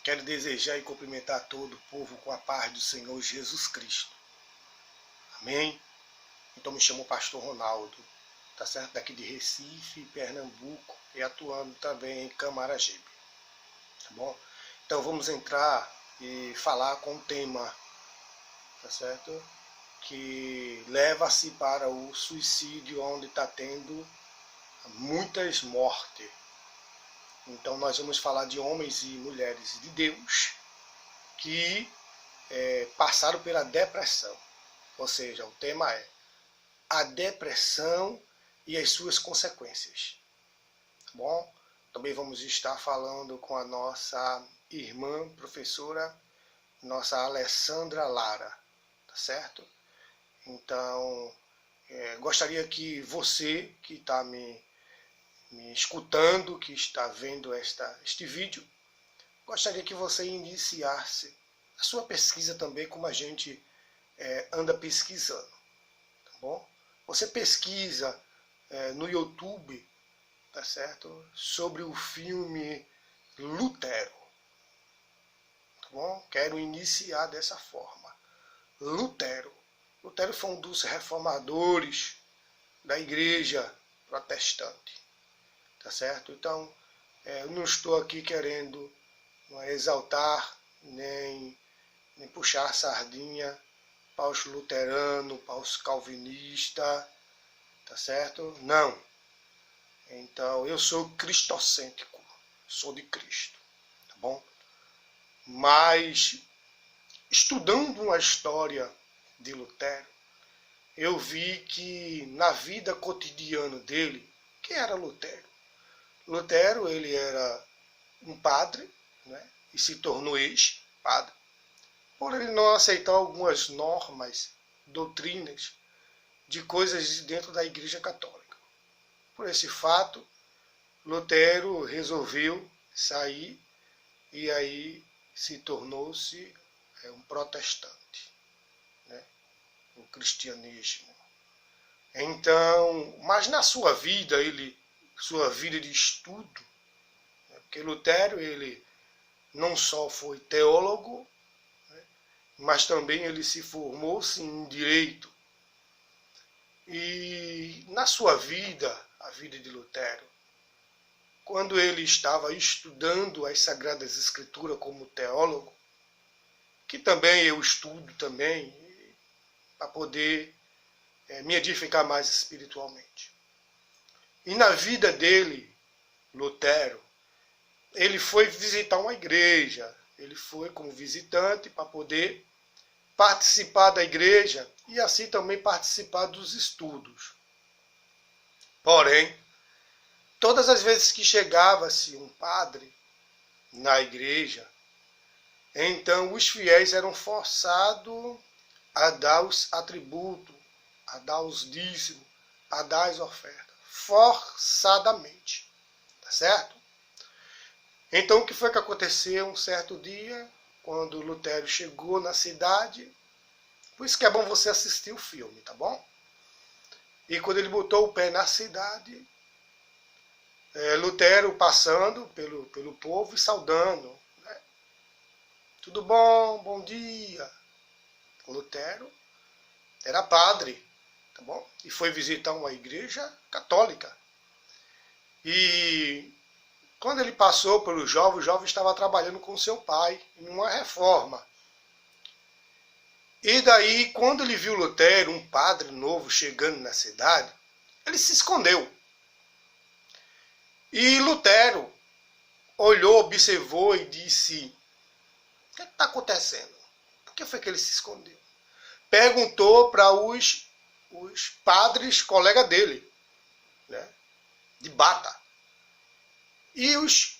Quero desejar e cumprimentar todo o povo com a paz do Senhor Jesus Cristo. Amém? Então me chamo Pastor Ronaldo, tá certo? Daqui de Recife, Pernambuco, e atuando também em Camaragibe, tá bom? Então vamos entrar e falar com um tema, tá certo? Que leva-se para o suicídio, onde está tendo muitas mortes. Então nós vamos falar de homens e mulheres de Deus que passaram pela depressão. Ou seja, o tema é a depressão e as suas consequências. Tá bom? Também vamos estar falando com a nossa irmã, professora, nossa Alessandra Lara, tá certo? Então, gostaria que você que está me escutando, que está vendo este vídeo, gostaria que você iniciasse a sua pesquisa também, como a gente anda pesquisando, tá bom? Você pesquisa no YouTube, tá certo? Sobre o filme Lutero, tá bom? Quero iniciar dessa forma. Lutero foi um dos reformadores da igreja protestante, tá certo? Então, eu não estou aqui querendo exaltar nem puxar a sardinha para os luteranos, para os calvinistas, tá certo? Não. Então, eu sou cristocêntrico, sou de Cristo, tá bom? Mas, estudando a história de Lutero, eu vi que na vida cotidiana dele, quem era Lutero? Lutero, ele era um padre, né, e se tornou ex-padre, por ele não aceitar algumas normas, doutrinas, de coisas dentro da Igreja Católica. Por esse fato, Lutero resolveu sair e aí se tornou-se um protestante, né, o cristianismo. Então, mas na sua vida, sua vida de estudo, né, porque Lutero, ele não só foi teólogo, né, mas também ele se formou-se em direito. E na sua vida, a vida de Lutero, quando ele estava estudando as Sagradas Escrituras como teólogo, que também eu estudo também, para poder me edificar mais espiritualmente. E na vida dele, Lutero, ele foi visitar uma igreja, ele foi como visitante para poder participar da igreja e assim também participar dos estudos. Porém, todas as vezes que chegava-se um padre na igreja, então os fiéis eram forçados a dar os atributos, a dar os dízimos, a dar as ofertas, forçadamente, tá certo? Então o que foi que aconteceu um certo dia, quando Lutero chegou na cidade? Por isso que é bom você assistir o filme, tá bom? E quando ele botou o pé na cidade, Lutero passando pelo povo e saudando, né? Tudo bom? Bom dia. Lutero era padre, tá bom? E foi visitar uma igreja católica. E quando ele passou pelo jovem, o jovem estava trabalhando com seu pai em uma reforma. E daí, quando ele viu Lutero, um padre novo, chegando na cidade, ele se escondeu. E Lutero olhou, observou e disse: o que está acontecendo? Por que foi que ele se escondeu? Perguntou para os padres colegas dele, né, de bata. E os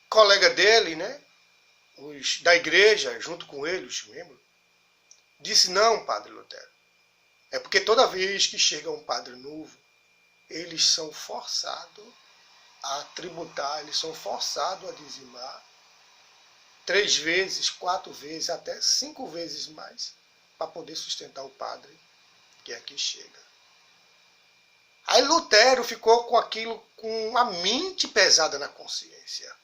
colegas dele, né, os da igreja, junto com ele, os membros, disse: não, padre Lutero, é porque toda vez que chega um padre novo, eles são forçados a tributar, eles são forçados a dizimar 3 vezes, 4 vezes, até 5 vezes mais, para poder sustentar o padre que aqui chega. Aí Lutero ficou com aquilo, com a mente pesada na consciência.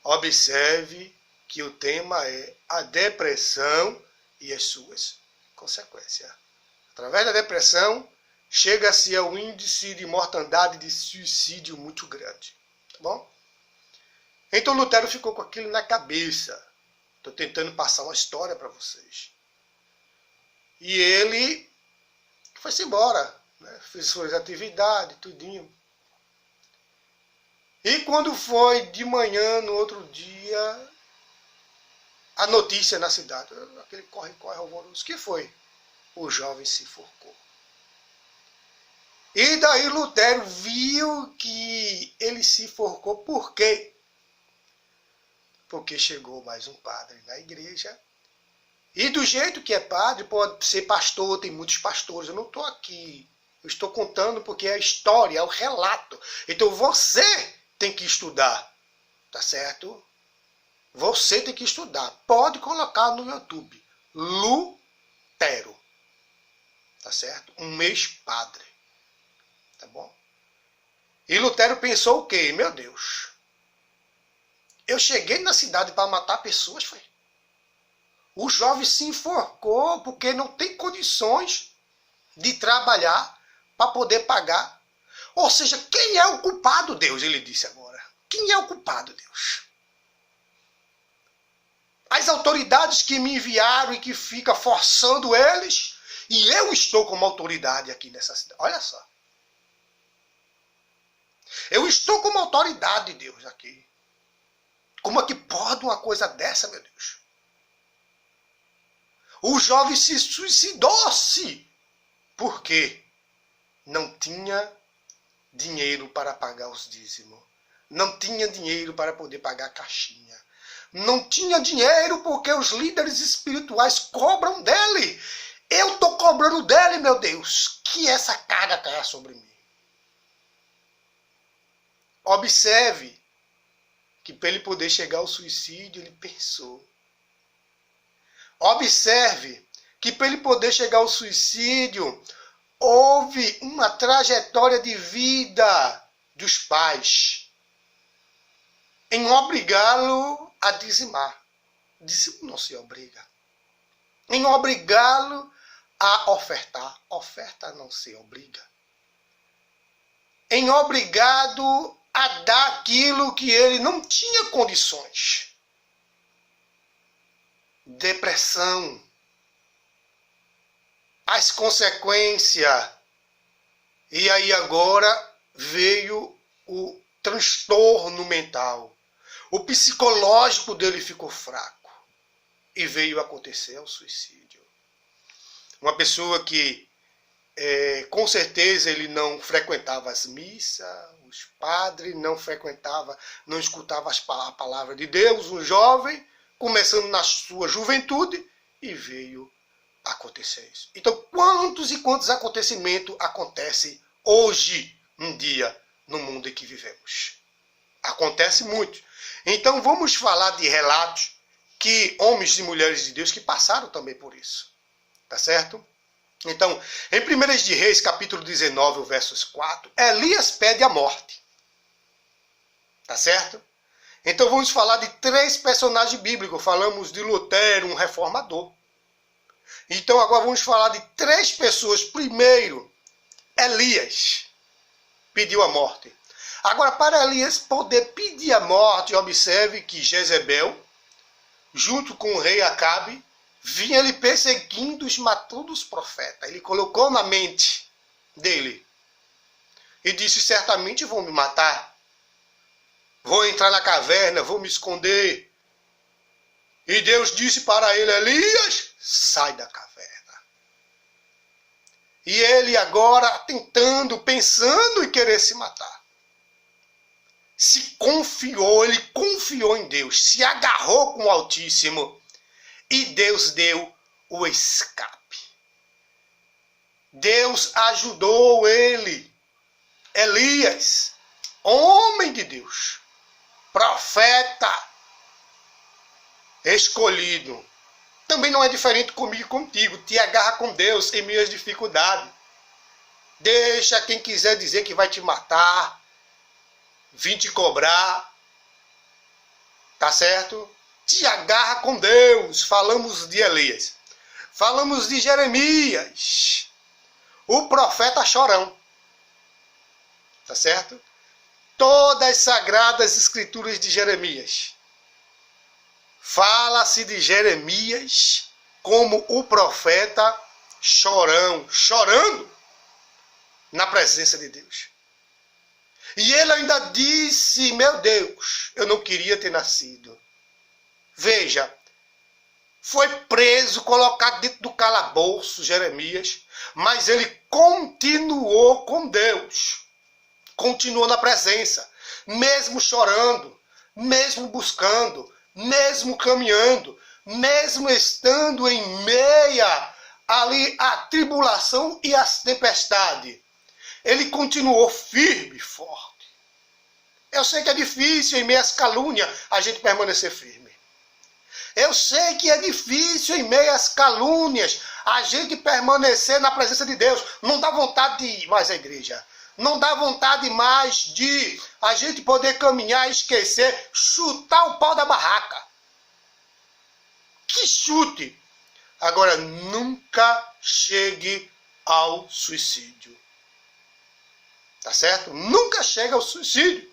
Observe que o tema é a depressão e as suas consequências. Através da depressão, chega-se ao índice de mortandade de suicídio muito grande. Tá bom? Então Lutero ficou com aquilo na cabeça. Estou tentando passar uma história para vocês. E ele foi-se embora, né? Fez suas atividades, tudinho. E quando foi de manhã, no outro dia, a notícia na cidade, aquele corre-corre alvoroço, o que foi? O jovem se enforcou. E daí Lutero viu que ele se enforcou. Por quê? Porque chegou mais um padre na igreja. E do jeito que é padre, pode ser pastor, tem muitos pastores. Eu não estou aqui. Eu estou contando porque é a história, é o relato. Então você tem que estudar. Tá certo? Você tem que estudar. Pode colocar no YouTube. Lutero. Tá certo? Um ex-padre. Tá bom? E Lutero pensou o quê? Meu Deus. Eu cheguei na cidade para matar pessoas, foi. O jovem se enforcou porque não tem condições de trabalhar para poder pagar. Ou seja, quem é o culpado, Deus? Ele disse agora. Quem é o culpado, Deus? As autoridades que me enviaram e que ficam forçando eles, e eu estou como autoridade aqui nessa cidade. Olha só. Eu estou como autoridade de Deus aqui. Como é que pode uma coisa dessa, meu Deus? O jovem se suicidou-se. Por quê? Não tinha dinheiro para pagar os dízimos. Não tinha dinheiro para poder pagar a caixinha. Não tinha dinheiro porque os líderes espirituais cobram dele. Eu estou cobrando dele, meu Deus. Que essa carga caia sobre mim. Observe que para ele poder chegar ao suicídio, ele pensou. Observe que para ele poder chegar ao suicídio, houve uma trajetória de vida dos pais em obrigá-lo a dizimar. Dízimo não se obriga. Em obrigá-lo a ofertar. Oferta não se obriga. Em obrigado a dar aquilo que ele não tinha condições. Depressão. As consequências. E aí agora veio o transtorno mental. O psicológico dele ficou fraco. E veio acontecer o suicídio. Uma pessoa que com certeza ele não frequentava as missas, os padres, não frequentava, não escutava a palavra de Deus, um jovem, começando na sua juventude, e veio acontecer isso. Então, quantos e quantos acontecimentos acontecem hoje, um dia, no mundo em que vivemos? Acontece muito. Então, vamos falar de relatos que homens e mulheres de Deus que passaram também por isso. Tá certo? Então, em 1 de Reis, capítulo 19, versos 4, Elias pede a morte. Tá certo? Então vamos falar de 3 personagens bíblicos. Falamos de Lutero, um reformador. Então agora vamos falar de 3 pessoas. Primeiro, Elias pediu a morte. Agora, para Elias poder pedir a morte, observe que Jezebel, junto com o rei Acabe, vinha ele perseguindo, matando os profetas. Ele colocou na mente dele. E disse, certamente vão me matar. Vou entrar na caverna, vou me esconder. E Deus disse para ele, Elias, sai da caverna. E ele agora tentando, pensando em querer se matar. Ele confiou em Deus, se agarrou com o Altíssimo. E Deus deu o escape. Deus ajudou ele. Elias, homem de Deus, profeta, escolhido. Também não é diferente comigo e contigo. Te agarra com Deus em meio às dificuldades. Deixa quem quiser dizer que vai te matar, vir te cobrar. Tá certo? Te agarra com Deus. Falamos de Elias. Falamos de Jeremias, o profeta chorão. Tá certo? Todas as sagradas escrituras de Jeremias. Fala-se de Jeremias como o profeta chorão, chorando na presença de Deus. E ele ainda disse, meu Deus, eu não queria ter nascido. Veja, foi preso, colocado dentro do calabouço, Jeremias, mas ele continuou com Deus. Continuou na presença, mesmo chorando, mesmo buscando, mesmo caminhando, mesmo estando em meia ali a tribulação e as tempestades. Ele continuou firme e forte. Eu sei que é difícil em meio às calúnias a gente permanecer firme. Eu sei que é difícil em meio às calúnias a gente permanecer na presença de Deus. Não dá vontade de ir mais à igreja. Não dá vontade mais de a gente poder caminhar, esquecer, chutar o pau da barraca. Que chute! Agora, nunca chegue ao suicídio. Tá certo? Nunca chega ao suicídio.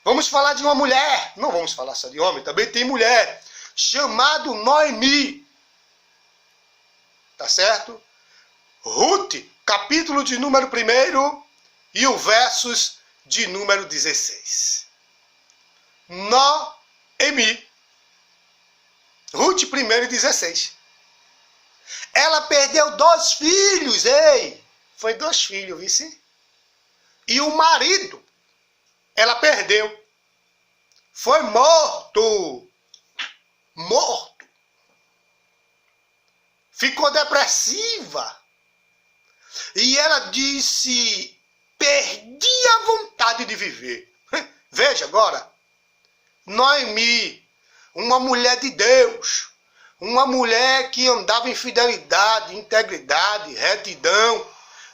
Vamos falar de uma mulher. Não vamos falar só de homem, também tem mulher. Chamado Noemi. Tá certo? Ruth, capítulo de número 1 e o versos de número 16. Noemi. Ruth 1 e 16. Ela perdeu 2 filhos, ei! Foi 2 filhos, vice? E o marido, ela perdeu. Foi morto. Morto. Ficou depressiva. E ela disse, perdi a vontade de viver. Veja agora. Noemi, uma mulher de Deus. Uma mulher que andava em fidelidade, integridade, retidão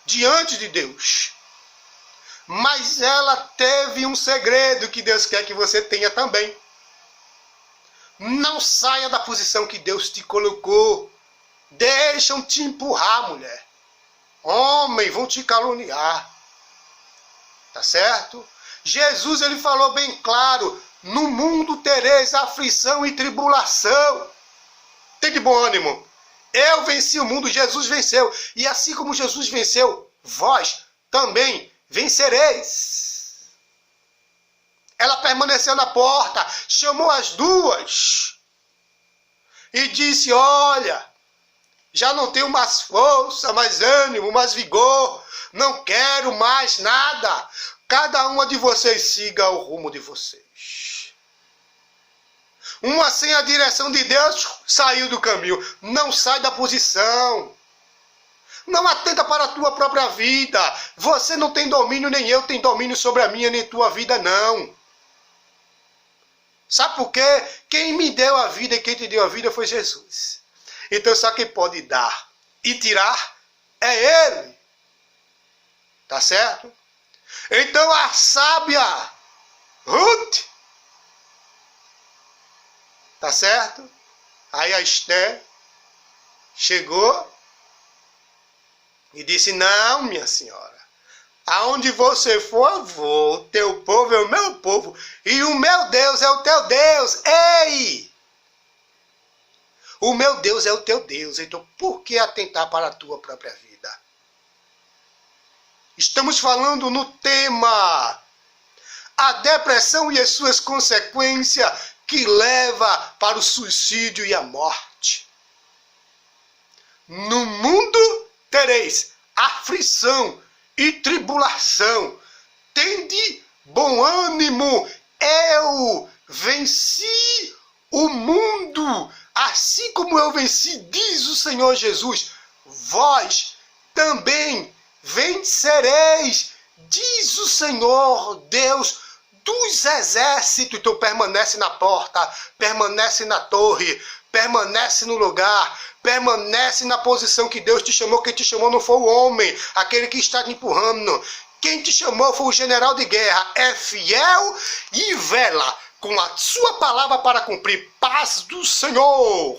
diante de Deus. Mas ela teve um segredo que Deus quer que você tenha também. Não saia da posição que Deus te colocou. Deixam te empurrar, mulher. Homem, vão te caluniar. Tá certo? Jesus, ele falou bem claro, no mundo tereis aflição e tribulação. Tem de bom ânimo. Eu venci o mundo, Jesus venceu. E assim como Jesus venceu, vós também vencereis. Ela permaneceu na porta, chamou as 2 e disse, olha, já não tenho mais força, mais ânimo, mais vigor, não quero mais nada. Cada uma de vocês siga o rumo de vocês. Uma sem a direção de Deus saiu do caminho. Não sai da posição. Não atenta para a tua própria vida. Você não tem domínio, nem eu tenho domínio sobre a minha, nem tua vida, não. Sabe por quê? Quem me deu a vida e quem te deu a vida foi Jesus. Então só quem pode dar e tirar é Ele. Tá certo? Então a sábia Ruth, tá certo? Aí a Esther chegou e disse, não, minha senhora, aonde você for, eu vou. O teu povo é o meu povo e o meu Deus é o teu Deus. Ei! O meu Deus é o teu Deus, então por que atentar para a tua própria vida? Estamos falando no tema a depressão e as suas consequências que leva para o suicídio e a morte. No mundo tereis aflição e tribulação. Tende bom ânimo, eu venci o mundo, assim como eu venci, diz o Senhor Jesus. Vós também vencereis, diz o Senhor Deus dos exércitos. Então permanece na porta, permanece na torre, permanece no lugar, permanece na posição que Deus te chamou. Quem te chamou não foi o homem, aquele que está te empurrando. Quem te chamou foi o general de guerra. É fiel e vela. com a sua palavra para cumprir. Paz do Senhor!